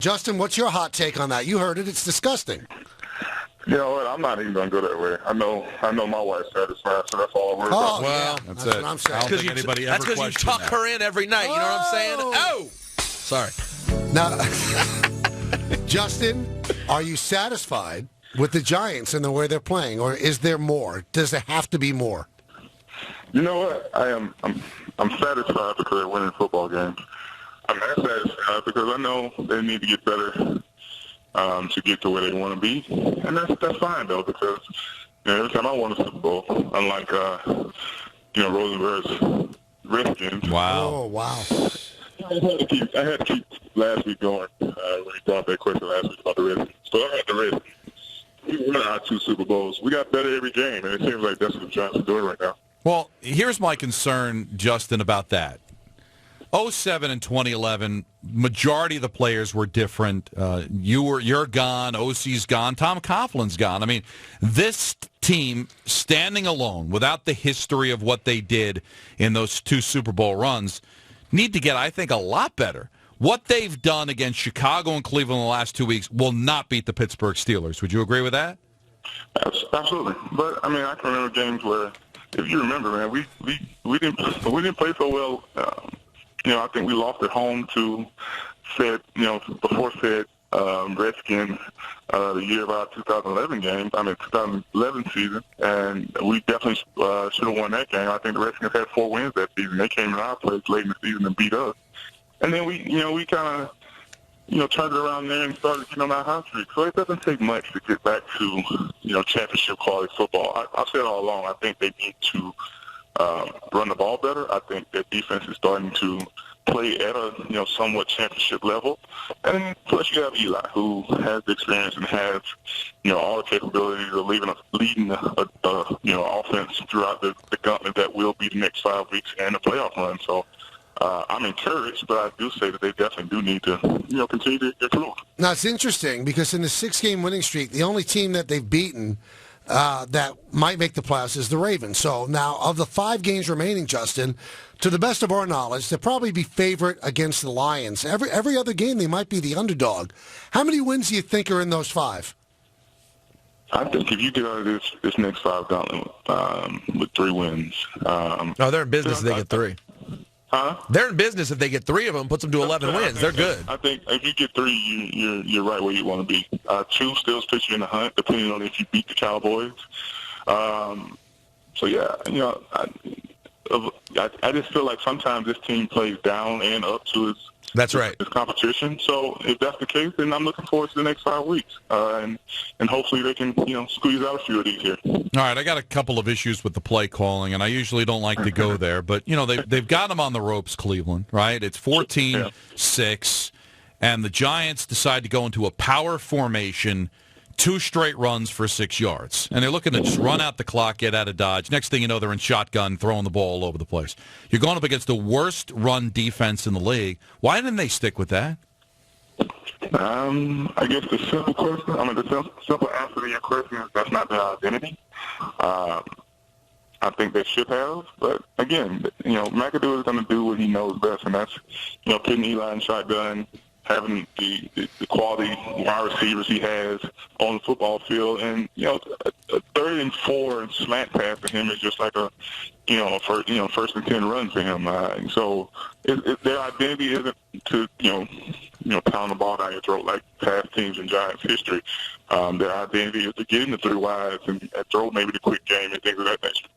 Justin, what's your hot take on that? You heard it. It's disgusting. You know what? I'm not even going to go that way. I know my wife's satisfied, so that's all I worry about. Oh, Well, yeah. that's What it. I'm saying. I don't think anybody ever That's because you questioned tuck that. her in every night. You know what I'm saying? Oh. Oh! Sorry. Now, Justin, are you satisfied with the Giants and the way they're playing, or is there more? Does there have to be more? You know what? I'm satisfied because they're winning football games. I'm not satisfied because I know they need to get better to get to where they want to be, and that's fine though, because every time I won a Super Bowl, unlike Rosenberg's Redskins. Wow. Oh, wow. I had to keep last week going when he brought that question last week about the Redskins. So I had the Redskins. We won our 2 Super Bowls. We got better every game, and it seems like that's what the Giants are doing right now. Well, here's my concern, Justin, about that. 2007 and 2011, majority of the players were different. You're gone. OC's gone. Tom Coughlin's gone. I mean, this team, standing alone, without the history of what they did in those 2 Super Bowl runs, need to get, I think, a lot better. What they've done against Chicago and Cleveland in the last 2 weeks will not beat the Pittsburgh Steelers. Would you agree with that? Absolutely. But I mean, I can remember games where, if you remember, man, we didn't play so well. I think we lost at home to before said Redskins the year of our 2011 game. 2011 season, and we definitely should have won that game. I think the Redskins had 4 wins that season. They came in our place late in the season and beat us. And then we kind of, turned it around there and started getting on our hot streak. So it doesn't take much to get back to, championship quality football. I've said all along, I think they need to run the ball better. I think that defense is starting to play at a, somewhat championship level. And plus you have Eli, who has the experience and has, all the capabilities of leading a offense throughout the gauntlet that will be the next 5 weeks and the playoff run. So, I'm encouraged, but I do say that they definitely do need to, continue to improve. Now, it's interesting because in the 6-game winning streak, the only team that they've beaten that might make the playoffs is the Ravens. So now, of the 5 games remaining, Justin, to the best of our knowledge, they'll probably be favorite against the Lions. Every other game, they might be the underdog. How many wins do you think are in those 5? I think if you get out of this next 5 gauntlet with 3 wins. They're in business if they get 3. Huh? They're in business if they get 3 of them, puts them to 11 wins. They're good. I think if you get 3, you're right where you want to be. 2 still puts you in the hunt, depending on if you beat the Cowboys. So yeah, I just feel like sometimes this team plays down and up to its That's right. It's competition. So if that's the case, then I'm looking forward to the next 5 weeks, and hopefully they can squeeze out a few of these here. All right, I got a couple of issues with the play calling, and I usually don't like to go there, but they've got them on the ropes, Cleveland. Right? It's 14-6, and the Giants decide to go into a power formation. 2 straight runs for 6 yards. And they're looking to just run out the clock, get out of Dodge. Next thing you know, they're in shotgun, throwing the ball all over the place. You're going up against the worst run defense in the league. Why didn't they stick with that? I guess the simple question, the simple answer to your question is that's not their identity. I think they should have. But, again, McAdoo is going to do what he knows best, and that's, putting Eli in shotgun, having the quality wide receivers he has on the football field, and a 3rd and 4 slant pass to him is just like a first and 10 run for him. So their identity isn't to pound the ball down your throat like past teams in Giants history. Their identity is to get in the 3 wides and throw maybe the quick game and things of that nature.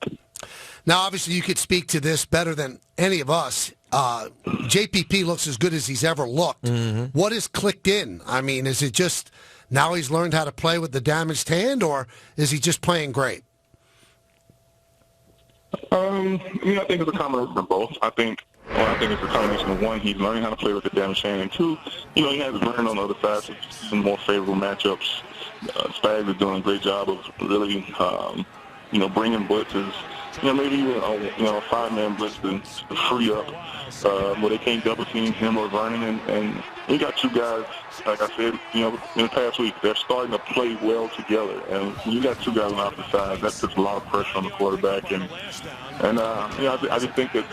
Now, obviously, you could speak to this better than any of us. JPP looks as good as he's ever looked. Mm-hmm. What has clicked in? I mean, is it just now he's learned how to play with the damaged hand, or is he just playing great? I think it's a combination of both. I think it's a combination of, 1, he's learning how to play with the damaged hand, and 2, he has learned on the other side some more favorable matchups. Spags is doing a great job of really, bringing blitzes. Maybe even a 5-man blitz to free up where they can't double team him or Vernon. And we got 2 guys, like I said, in the past week, they're starting to play well together. And when you got 2 guys on opposite sides, that puts a lot of pressure on the quarterback. And I just think that,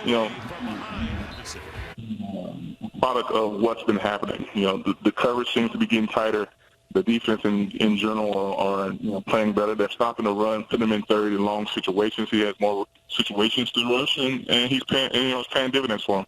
product of what's been happening. You know, the coverage seems to be getting tighter. The defense in general are playing better. They're stopping the run, putting him in third in long situations. He has more situations to rush, and he's paying, it's paying dividends for him.